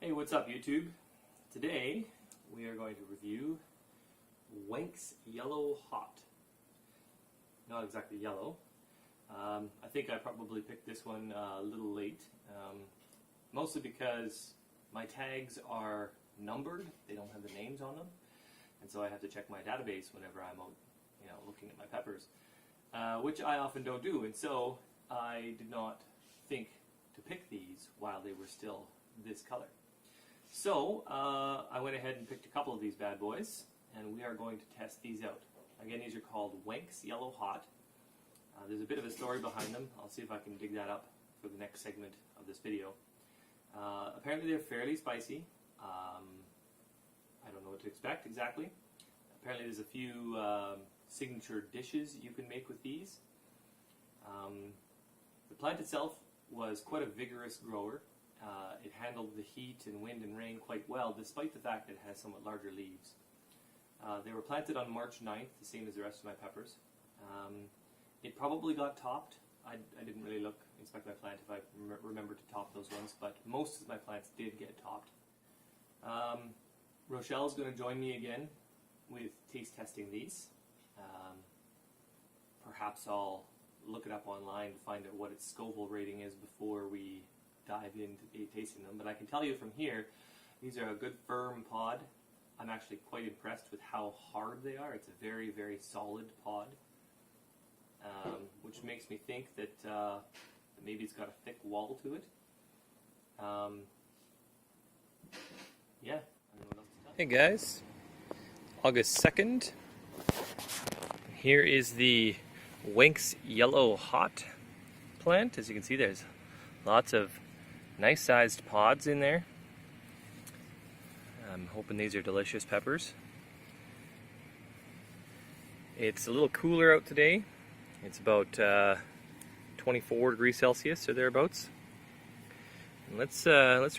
Hey, what's up YouTube? Today we are going to review Wenk's Yellow Hot. Not exactly yellow. I think I probably picked this one a little late, mostly because my tags are numbered. They don't have the names on them, and so I have to check my database whenever I'm out, looking at my peppers, which I often don't do. And so I did not think to pick these while they were still this color. So I went ahead and picked a couple of these bad boys, and we are going to test these out. Again, these are called Wenk's Yellow Hot. There's a bit of a story behind them. I'll see if I can dig that up for the next segment of this video. Apparently they're fairly spicy. I don't know what to expect exactly. Apparently there's a few signature dishes you can make with these. The plant itself was quite a vigorous grower. It handled the heat and wind and rain quite well, despite the fact that it has somewhat larger leaves. They were planted on March 9th, the same as the rest of my peppers. It probably got topped. I didn't really inspect my plant if I remember to top those ones, but most of my plants did get topped. Rochelle's going to join me again with taste testing these. Perhaps I'll look it up online to find out what its Scoville rating is before we dive into tasting them. But I can tell you from here, these are a good firm pod. I'm actually quite impressed with how hard they are. It's a very, very solid pod. Which makes me think that maybe it's got a thick wall to it. Yeah, I don't know what else to tell you. Hey guys, August 2nd. Here is the Wenk's Yellow Hot plant. As you can see, there's lots of nice sized pods in there. I'm hoping these are delicious peppers. It's a little cooler out today. It's about 24 degrees Celsius or thereabouts. And let's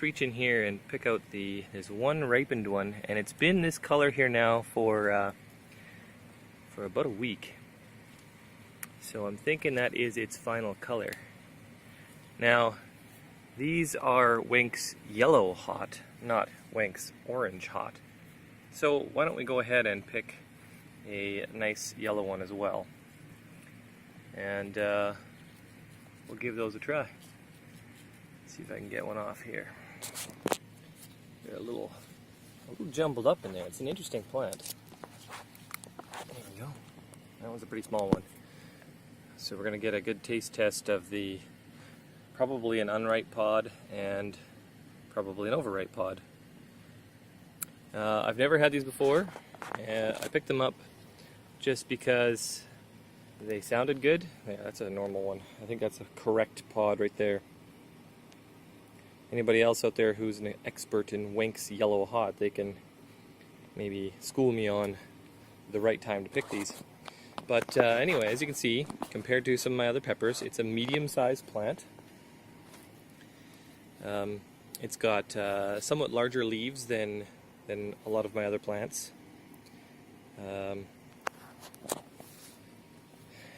reach in here and pick out there's one ripened one, and it's been this color here now for about a week. So I'm thinking that is its final color. Now, these are Wenk's Yellow Hot, not Wenk's Orange Hot. So why don't we go ahead and pick a nice yellow one as well. And we'll give those a try. See if I can get one off here. They're a little jumbled up in there. It's an interesting plant. There we go. That one's a pretty small one. So we're going to get a good taste test of probably an unripe pod and probably an overripe pod. I've never had these before. I picked them up just because they sounded good. Yeah, that's a normal one. I think that's a correct pod right there. Anybody else out there who's an expert in Wenk's Yellow Hot, they can maybe school me on the right time to pick these. But anyway, as you can see, compared to some of my other peppers, it's a medium-sized plant. It's got somewhat larger leaves than a lot of my other plants.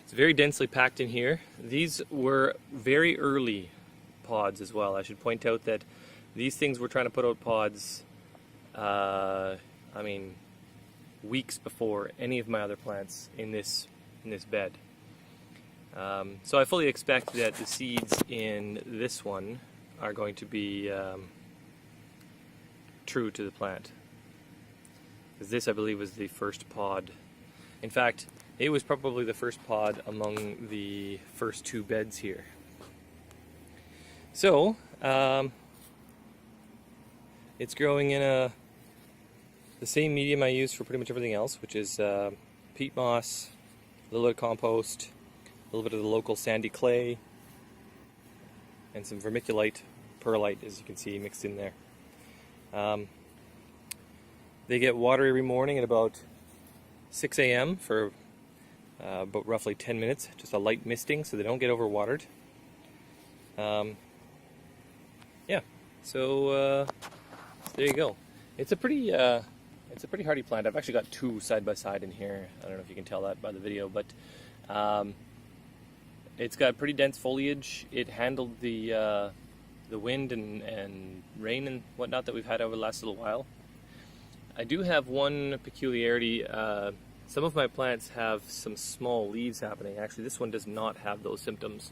It's very densely packed in here. These were very early pods as well. I should point out that these things were trying to put out pods, weeks before any of my other plants in this bed. So I fully expect that the seeds in this one are going to be true to the plant. Because this, I believe, was the first pod. In fact, it was probably the first pod among the first two beds here. So, it's growing in the same medium I use for pretty much everything else, which is peat moss, a little bit of compost, a little bit of the local sandy clay, and some vermiculite, perlite, as you can see, mixed in there. They get water every morning at about 6 a.m. for about roughly 10 minutes, just a light misting so they don't get overwatered. Yeah, so there you go. It's a pretty hardy plant. I've actually got two side by side in here. I don't know if you can tell that by the video, but It's got pretty dense foliage. It handled the the wind and rain and whatnot that we've had over the last little while. I do have one peculiarity. Some of my plants have some small leaves happening. Actually, this one does not have those symptoms.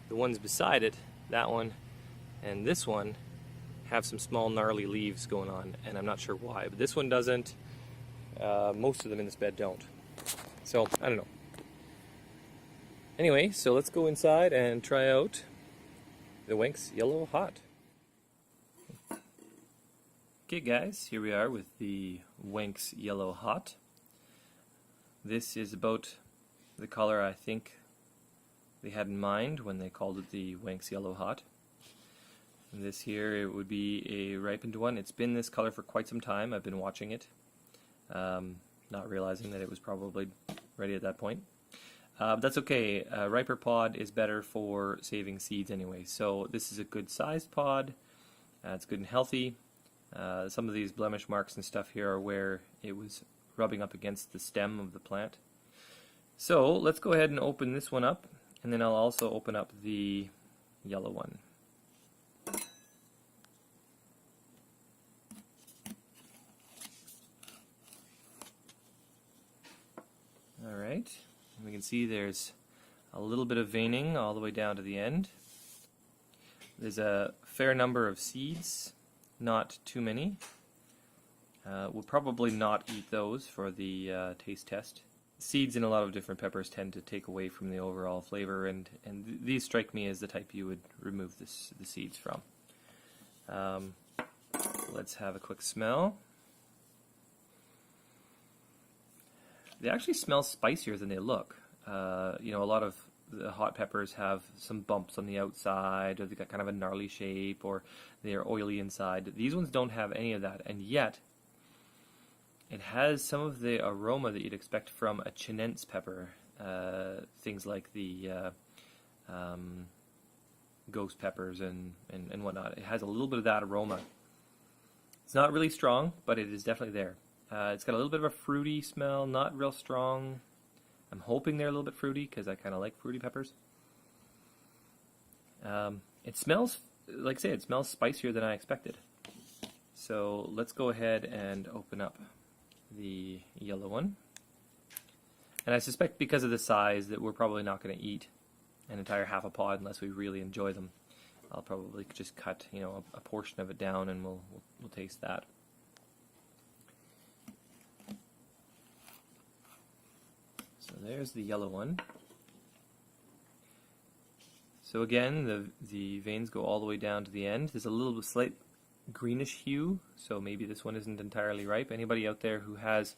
The ones beside it, that one and this one, have some small gnarly leaves going on, and I'm not sure why. But this one doesn't. Most of them in this bed don't. So, I don't know. Anyway, so let's go inside and try out the Wenk's Yellow Hot. Okay guys, here we are with the Wenk's Yellow Hot. This is about the color I think they had in mind when they called it the Wenk's Yellow Hot. And this here, it would be a ripened one. It's been this color for quite some time. I've been watching it, not realizing that it was probably ready at that point. That's okay. A riper pod is better for saving seeds anyway. So this is a good sized pod. It's good and healthy. Some of these blemish marks and stuff here are where it was rubbing up against the stem of the plant. So let's go ahead and open this one up, and then I'll also open up the yellow one. Alright, we can see there's a little bit of veining all the way down to the end. There's a fair number of seeds, not too many. We'll probably not eat those for the taste test. Seeds in a lot of different peppers tend to take away from the overall flavor, and these strike me as the type you would remove the seeds from. Let's have a quick smell. They actually smell spicier than they look. You know, a lot of the hot peppers have some bumps on the outside, or they've got kind of a gnarly shape, or they're oily inside. These ones don't have any of that, and yet it has some of the aroma that you'd expect from a Cayenne pepper. Things like the ghost peppers and whatnot. It has a little bit of that aroma. It's not really strong, but it is definitely there. It's got a little bit of a fruity smell, not real strong. I'm hoping they're a little bit fruity because I kind of like fruity peppers. It smells, like I say, it smells spicier than I expected. So let's go ahead and open up the yellow one. And I suspect because of the size that we're probably not going to eat an entire half a pod unless we really enjoy them. I'll probably just cut, you know, a portion of it down, and we'll taste that. So there's the yellow one. So again, the veins go all the way down to the end. There's a little slight greenish hue, so maybe this one isn't entirely ripe. Anybody out there who has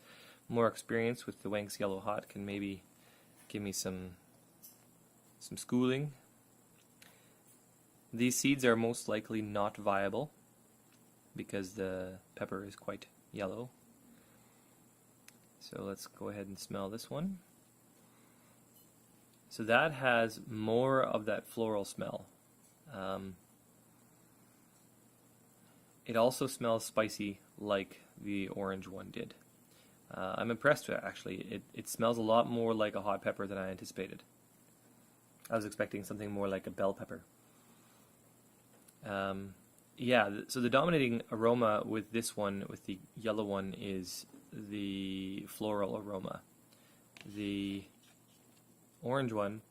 more experience with the Wenk's Yellow Hot can maybe give me some schooling. These seeds are most likely not viable because the pepper is quite yellow. So let's go ahead and smell this one. So that has more of that floral smell. It also smells spicy like the orange one did. I'm impressed with it, actually. It smells a lot more like a hot pepper than I anticipated. I was expecting something more like a bell pepper. Yeah, so the dominating aroma with this one, with the yellow one, is the floral aroma. The orange one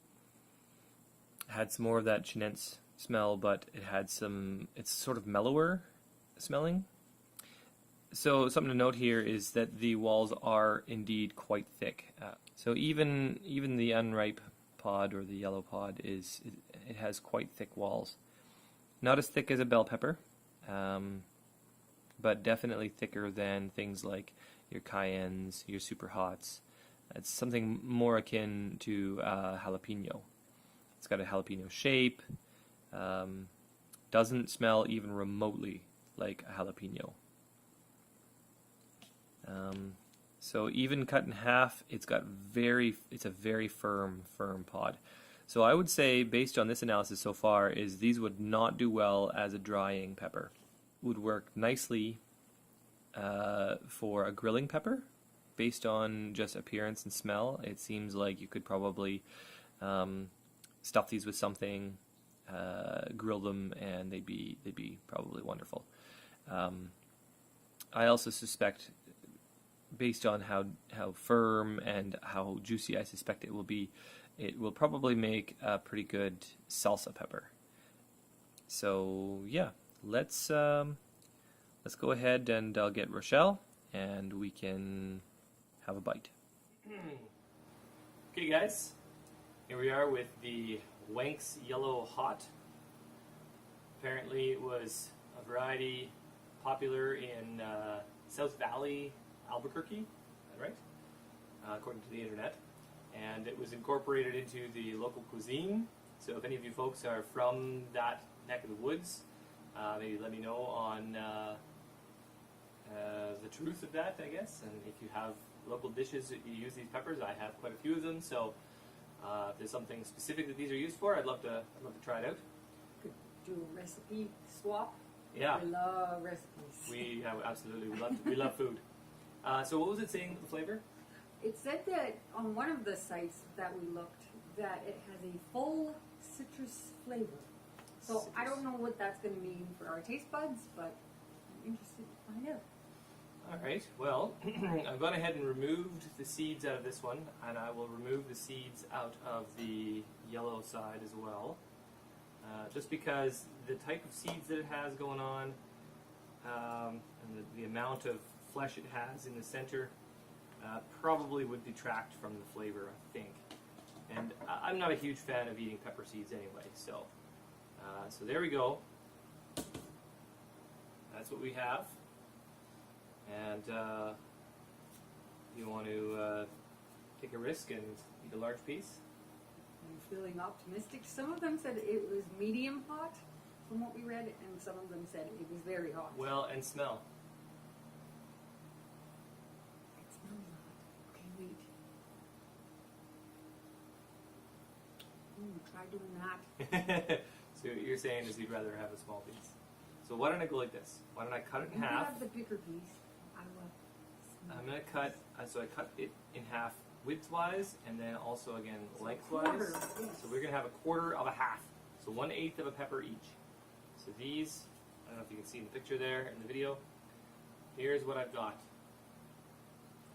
had some more of that Cayenne smell, but it had some, it's sort of mellower smelling. So something to note here is that the walls are indeed quite thick. So even the unripe pod, or the yellow pod, it has quite thick walls. Not as thick as a bell pepper, but definitely thicker than things like your Cayennes, your super hots. It's something more akin to jalapeno. It's got a jalapeno shape. Doesn't smell even remotely like a jalapeno. So even cut in half, it's a very firm pod. So I would say, based on this analysis so far, is these would not do well as a drying pepper. Would work nicely for a grilling pepper. Based on just appearance and smell, it seems like you could probably stuff these with something, grill them, and they'd be probably wonderful. I also suspect, based on how firm and how juicy I suspect it will probably make a pretty good salsa pepper. So yeah, let's go ahead and I'll get Rochelle and we can have a bite. Okay guys, here we are with the Wenk's Yellow Hot. Apparently it was a variety popular in South Valley, Albuquerque, right? According to the internet. And it was incorporated into the local cuisine. So if any of you folks are from that neck of the woods, maybe let me know on the truth of that, I guess. And if you have local dishes that you use these peppers, I have quite a few of them. So if there's something specific that these are used for, I'd love to try it out. Could do a recipe swap. Yeah. We love recipes. Absolutely. We love food. So what was it saying with the flavor? It said that on one of the sites that we looked, that it has a full citrus flavor. So I don't know what that's going to mean for our taste buds, but I'm interested to find out. All right. Well, I've gone ahead and removed the seeds out of this one, and I will remove the seeds out of the yellow side as well. Just because the type of seeds that it has going on, and the amount of flesh it has in the center, probably would detract from the flavor, I think. And I'm not a huge fan of eating pepper seeds anyway, so there we go. That's what we have. And you want to take a risk and eat a large piece? I'm feeling optimistic. Some of them said it was medium hot, from what we read, and some of them said it was very hot. Well, and smell. It smells hot. Okay, wait. Try doing that. So what you're saying is you'd rather have a small piece. So why don't I go like this? Why don't I cut it in You half? have the bigger piece. I will. I'm going to cut, so I cut it in half widthwise and then also again lengthwise. Quarter, yes. So we're going to have a quarter of a half. So 1/8 of a pepper each. So these, I don't know if you can see in the picture there in the video. Here's what I've got.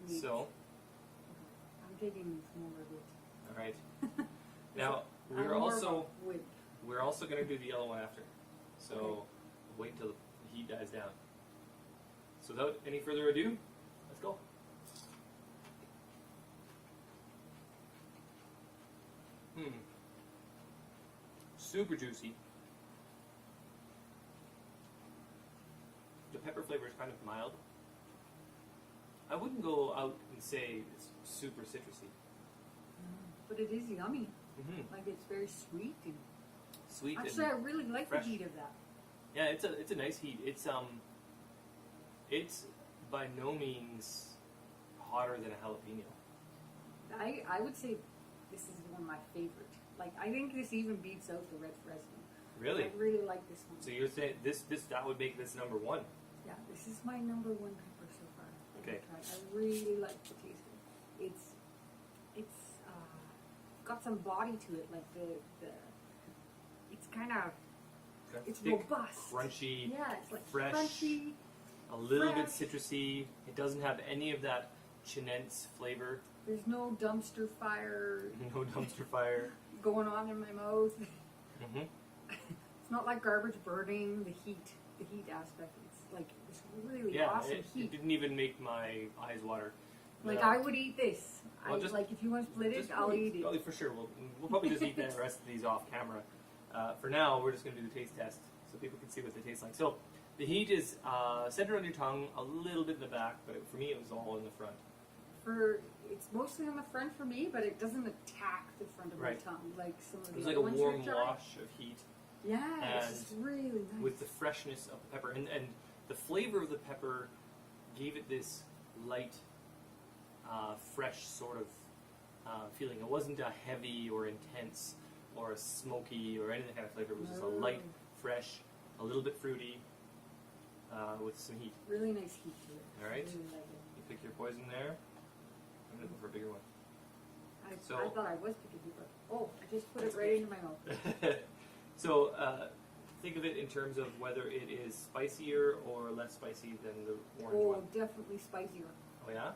Neat. So, I'm taking the smaller bit. all right. Now we're also going to do the yellow one after. So Okay. wait until the heat dies down. So without any further ado, let's go. Super juicy. The pepper flavor is kind of mild. I wouldn't go out and say it's super citrusy. But it is yummy. Mm-hmm. Like it's very sweet and Sweet actually I and really like fresh. the heat of that. Yeah, it's a nice heat. It's by no means hotter than a jalapeno. I would say this is one of my favorite. Like I think this even beats out the red Fresno. Really? I really like this one. So you're saying that would make this number one? Yeah, this is my number one pepper so far. Okay. I really like the taste of it. It's got some body to it, like the it's kind of it's thick, robust, crunchy, yeah, it's like fresh, crunchy, a little bit fresh. citrusy. It doesn't have any of that chinense flavor. There's no dumpster fire No dumpster fire. going on in my mouth. Mm-hmm. It's not like garbage burning. The heat aspect. It's like this really Yeah, awesome it heat. didn't even make my eyes water. Like I would eat this. Well, Like if you want to split it, I'll eat it. Probably for sure. We'll probably just eat the rest of these off camera. For now, we're just going to do the taste test so people can see what they taste like. So the heat is centered on your tongue, a little bit in the back, but for me it was all in the front. It's mostly on the front for me, but it doesn't attack the front of my Right. tongue like some of It the was like other a ones warm we've tried. wash of heat. Yeah, and it's just really nice. with the freshness of the pepper. And the flavor of the pepper gave it this light, fresh sort of feeling. It wasn't a heavy or intense or a smoky or any kind of flavor. It was just a light, fresh, a little bit fruity, with some heat. Really nice heat to it. All right. Really like it. You pick your poison there. I'm going to go for a bigger one. I So- thought I was picking it, but I just put it right into my mouth. So think of it in terms of whether it is spicier or less spicy than the orange Oh, one. definitely spicier. Oh yeah?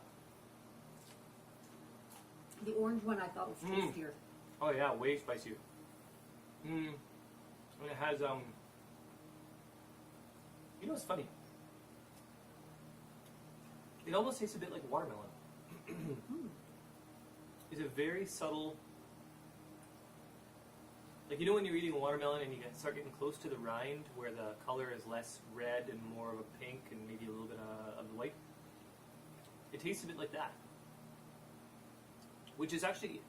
The orange one I thought was tastier. Oh yeah, way spicier. And it has you know what's funny? It almost tastes a bit like watermelon. It's a very subtle, like you know when you're eating a watermelon and you start getting close to the rind where the color is less red and more of a pink and maybe a little bit of the white? It tastes a bit like that. Which is actually,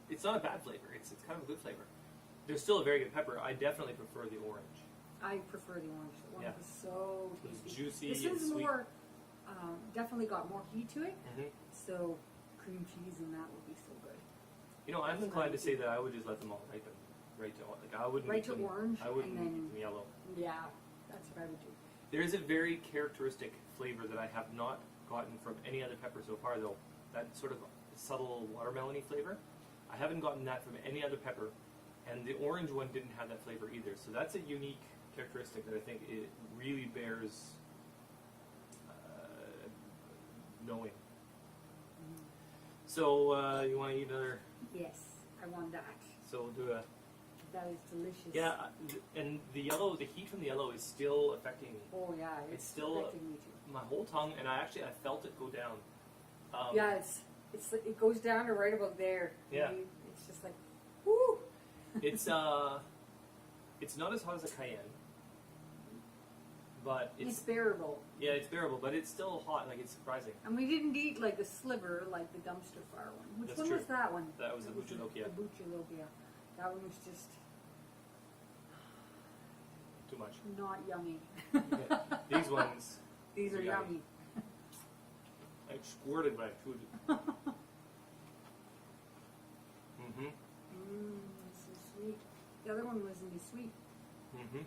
it's not a bad flavor. It's kind of a good flavor. There's still a very good pepper. I definitely prefer the orange. I prefer the orange. The orange is so tasty. It's juicy. This and is sweet. more, definitely got more heat to it. Mhm. So cream cheese and that would be so good. You know, I'm inclined to say that I would just let them all ripen, right to like I wouldn't Right eat to them, orange, I wouldn't and eat then- them yellow. Yeah, that's what I would do. There is a very characteristic flavor that I have not gotten from any other pepper so far, though. That sort of subtle watermelony flavor. I haven't gotten that from any other pepper, and the orange one didn't have that flavor either. So that's a unique characteristic that I think it really bears knowing. So you want to eat another? Yes, I want that. So we'll do a. That is delicious. Yeah, and the yellow, the heat from the yellow is still affecting me. Oh yeah, It's still affecting me too. My whole tongue, and I felt it go down. Yeah, it goes down to right about there. Yeah. It's just like, whoo. It's not as hot as a Cayenne, but It's it's bearable. yeah, it's bearable, but it's still hot. Like it's surprising. And we didn't eat like a sliver like the dumpster fire one. Which That's one true. was that one? That was the Buchalopia. The Buchalopia. That one was just Too much. not yummy. These ones, These are Yummy. yummy. I squirted my food. Mm-hmm. It's so sweet. The other one wasn't as sweet. Mm-hmm.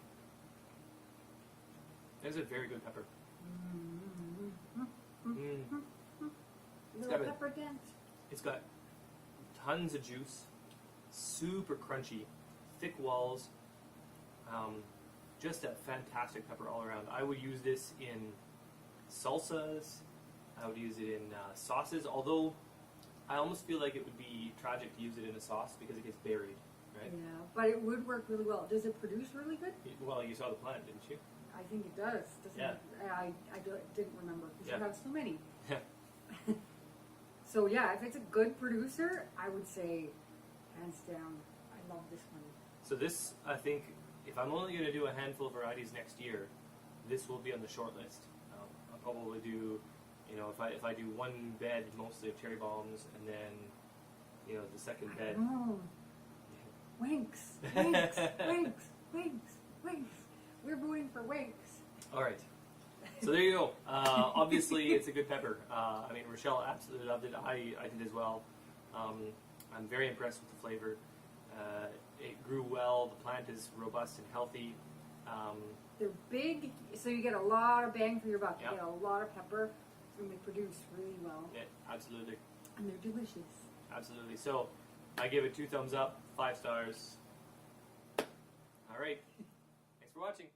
That's a very good pepper. Little got a- pepper dent. It's got tons of juice, super crunchy, thick walls. Just a fantastic pepper all around. I would use this in salsas. I would use it in sauces, although I almost feel like it would be tragic to use it in a sauce because it gets buried, right? Yeah, but it would work really well. Does it produce really good? Well, you saw the plant, didn't you? I think it does. Doesn't Yeah. it? I didn't remember because Yeah. you have so many. Yeah. So yeah, if it's a good producer, I would say hands down, I love this one. So this, I think, if I'm only going to do a handful of varieties next year, this will be on the short list. I'll probably do, you know, if I do one bed mostly of cherry bombs, and then, you know, the second bed. Oh, Wenks, Wenks, Wenks, Wenks, Wenks. We're voting for Wenks. All right. So there you go. Obviously, it's a good pepper. I mean, Rochelle absolutely loved it. I did as well. I'm very impressed with the flavor. It grew well. The plant is robust and healthy. They're big, so you get a lot of bang for your buck. Yep. You get a lot of pepper, and they produce really well. Yeah, absolutely. And they're delicious. Absolutely. So I give it 2 thumbs up, 5 stars. All right. Thanks for watching.